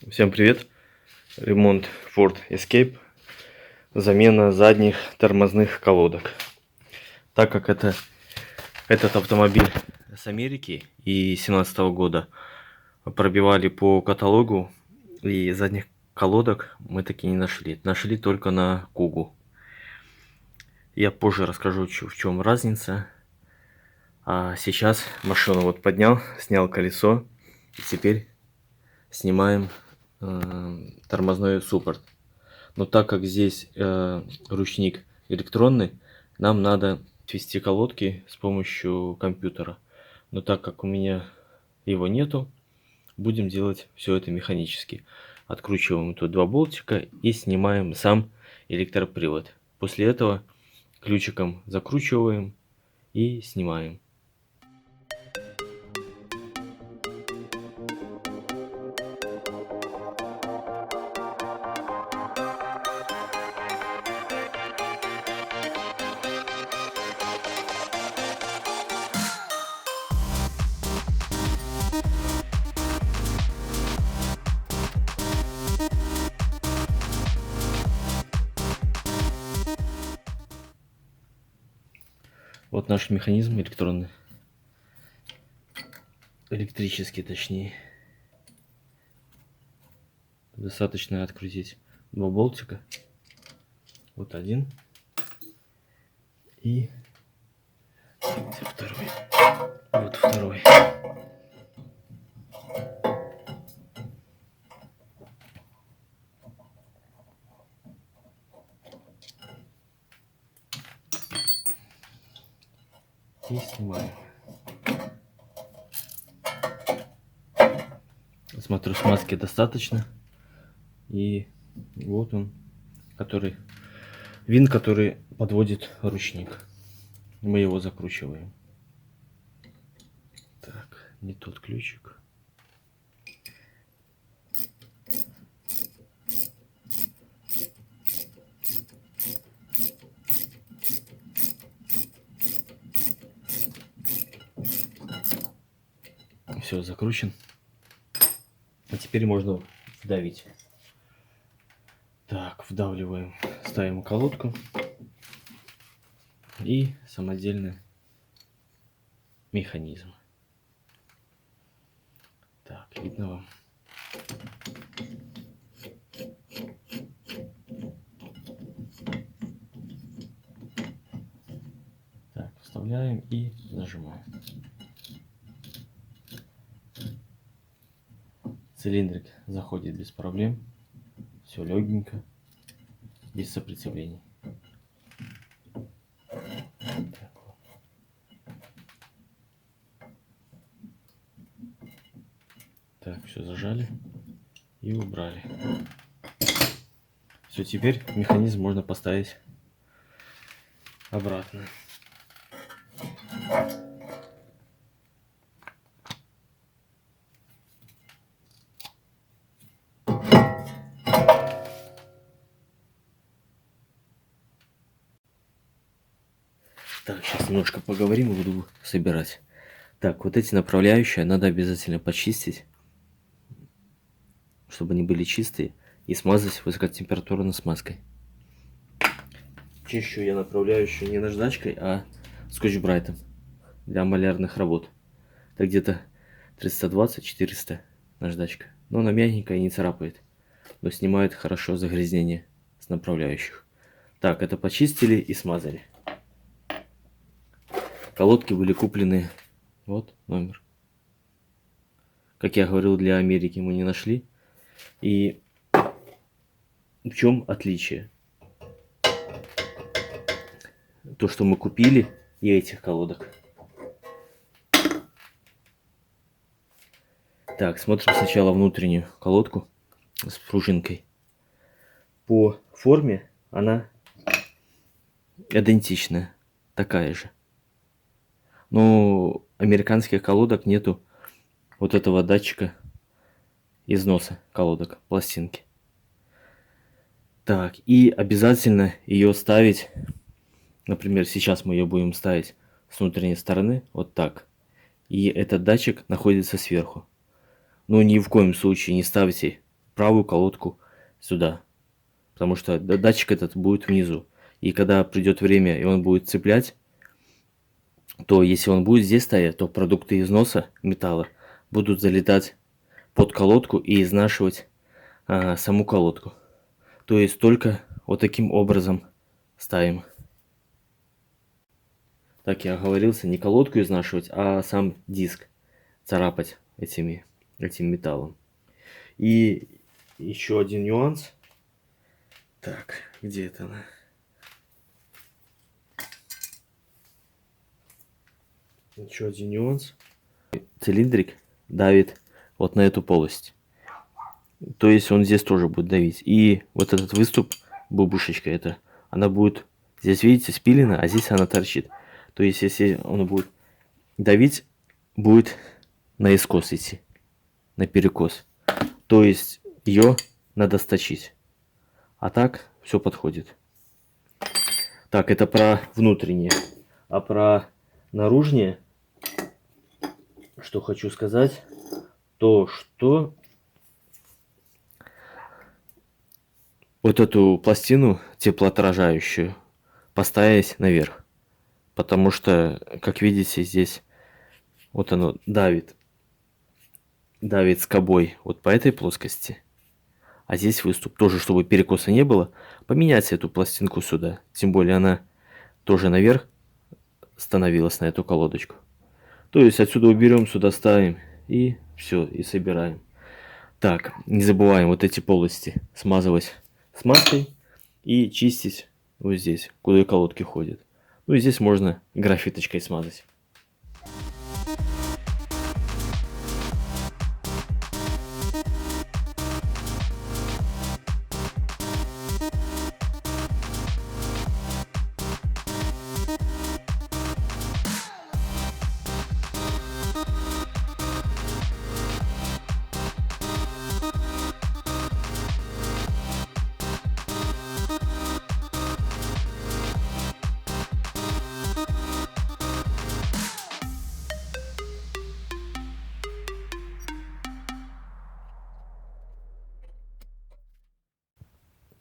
Всем привет! Ремонт Ford Escape. Замена задних тормозных колодок. Так как этот автомобиль с Америки и 2017 года пробивали по каталогу, и задних колодок мы таки не нашли. Нашли только на Кугу. Я позже расскажу, в чем разница. А сейчас машину вот поднял, снял колесо. И теперь снимаем тормозной суппорт. Но так как здесь ручник электронный, нам надо ввести колодки с помощью компьютера. Но так как у меня его нету, будем делать все это механически. Откручиваем тут два болтика и снимаем сам электропривод. После этого ключиком закручиваем и снимаем. Вот наш механизм электронный. Электрический, точнее. Достаточно открутить два болтика. Вот один. И где второй? Вот второй. И снимаем. Смотрю, смазки достаточно. И вот он, винт, который подводит ручник. Мы его закручиваем. Так, не тот ключик. Все, закручен. А теперь можно вдавить. Так, вдавливаем, ставим колодку и самодельный механизм. Так, видно вам? Так, вставляем и нажимаем. Цилиндрик заходит без проблем. Все легенько, без сопротивлений. Так, все зажали и убрали. Все, теперь механизм можно поставить обратно. Так, сейчас немножко поговорим и буду собирать. Так, вот эти направляющие надо обязательно почистить, чтобы они были чистые, и смазать высокотемпературной смазкой. Чищу я направляющую не наждачкой, а скотч-брайтом для малярных работ. Это где-то 320-400 наждачка. Но она мягенькая и не царапает, но снимает хорошо загрязнение с направляющих. Так, это почистили и смазали. Колодки были куплены, вот номер. Как я говорил, для Америки мы не нашли. И в чем отличие? То, что мы купили, и этих колодок. Так, смотрим сначала внутреннюю колодку с пружинкой. По форме она идентичная, такая же. Но американских колодок нету вот этого датчика износа колодок, пластинки. Так, и обязательно ее ставить, например, сейчас мы ее будем ставить с внутренней стороны, вот так. И этот датчик находится сверху. Но ни в коем случае не ставьте правую колодку сюда. Потому что датчик этот будет внизу. И когда придет время, и он будет цеплять, то если он будет здесь стоять, то продукты износа металла будут залетать под колодку и изнашивать саму колодку. То есть только вот таким образом ставим. Так я оговорился, не колодку изнашивать, а сам диск царапать этим металлом. И еще один нюанс. Так, где это она? Еще один нюанс. Цилиндрик давит вот на эту полость. То есть он здесь тоже будет давить. И вот этот выступ, бубушечка эта, она будет, здесь видите, спилена, а здесь она торчит. То есть если он будет давить, будет наискос идти, на перекос. То есть ее надо сточить. А так все подходит. Так, это про внутреннее. А про наружнее, что хочу сказать, то что вот эту пластину теплоотражающую поставить наверх. Потому что, как видите, здесь вот оно давит скобой вот по этой плоскости. А здесь выступ тоже, чтобы перекоса не было. Поменять эту пластинку сюда. Тем более она тоже наверх становилась на эту колодочку. То есть отсюда уберем, сюда ставим и все, и собираем. Так, не забываем вот эти полости смазывать смазкой и чистить вот здесь, куда колодки ходят. Ну и здесь можно графиточкой смазать.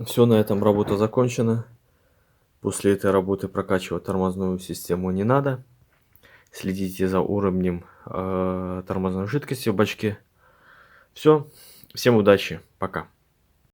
Все, на этом работа закончена. После этой работы прокачивать тормозную систему не надо. Следите за уровнем тормозной жидкости в бачке. Все, всем удачи, пока.